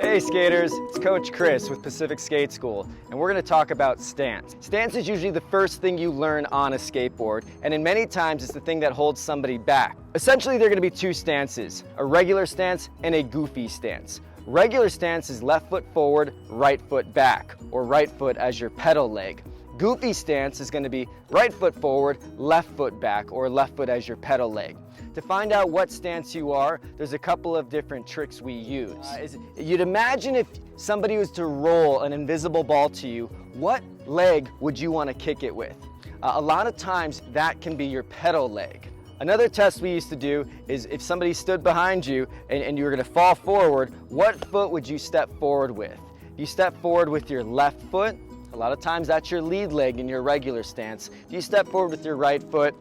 Hey skaters, it's Coach Chris with Pacific Skate School, and we're going to talk about stance. Stance is usually the first thing you learn on a skateboard, and in many times it's the thing that holds somebody back. Essentially, there are going to be two stances, a regular stance and a goofy stance. Regular stance is left foot forward, right foot back, or right foot as your pedal leg. Goofy stance is going to be right foot forward, left foot back, or left foot as your pedal leg. To find out what stance you are, there's a couple of different tricks we use. You'd imagine if somebody was to roll an invisible ball to you, what leg would you want to kick it with? A lot of times that can be your pedal leg. Another test we used to do is if somebody stood behind you and you were going to fall forward, what foot would you step forward with? You step forward with your left foot. A lot of times that's your lead leg in your regular stance. If you step forward with your right foot,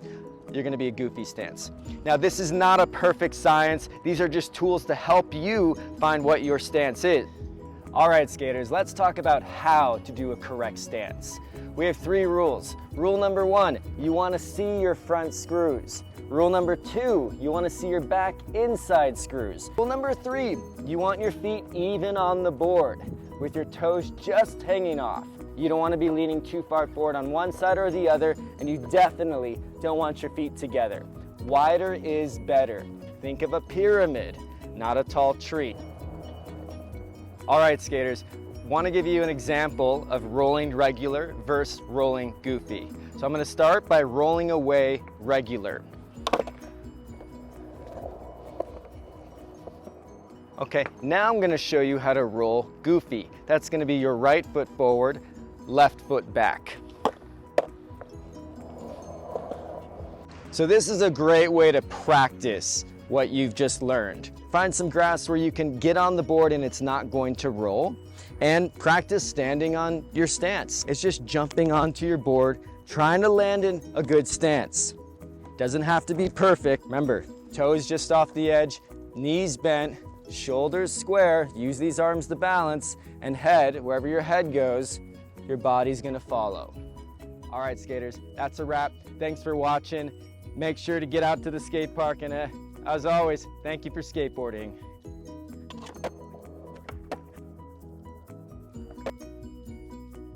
you're going to be a goofy stance. Now, this is not a perfect science. These are just tools to help you find what your stance is. All right, skaters, let's talk about how to do a correct stance. We have 3 rules. Rule number 1, you want to see your front screws. Rule number 2, you want to see your back inside screws. Rule number 3, you want your feet even on the board with your toes just hanging off. You don't want to be leaning too far forward on one side or the other, and you definitely don't want your feet together. Wider is better. Think of a pyramid, not a tall tree. All right, skaters, want to give you an example of rolling regular versus rolling goofy. So I'm going to start by rolling away regular. Okay, now I'm going to show you how to roll goofy. That's going to be your right foot forward, left foot back. So this is a great way to practice what you've just learned. Find some grass where you can get on the board and it's not going to roll, and practice standing on your stance. It's just jumping onto your board, trying to land in a good stance. Doesn't have to be perfect. Remember, toes just off the edge, knees bent, shoulders square, use these arms to balance, and head, wherever your head goes, your body's gonna follow. All right, skaters, that's a wrap. Thanks for watching. Make sure to get out to the skate park, and as always, thank you for skateboarding.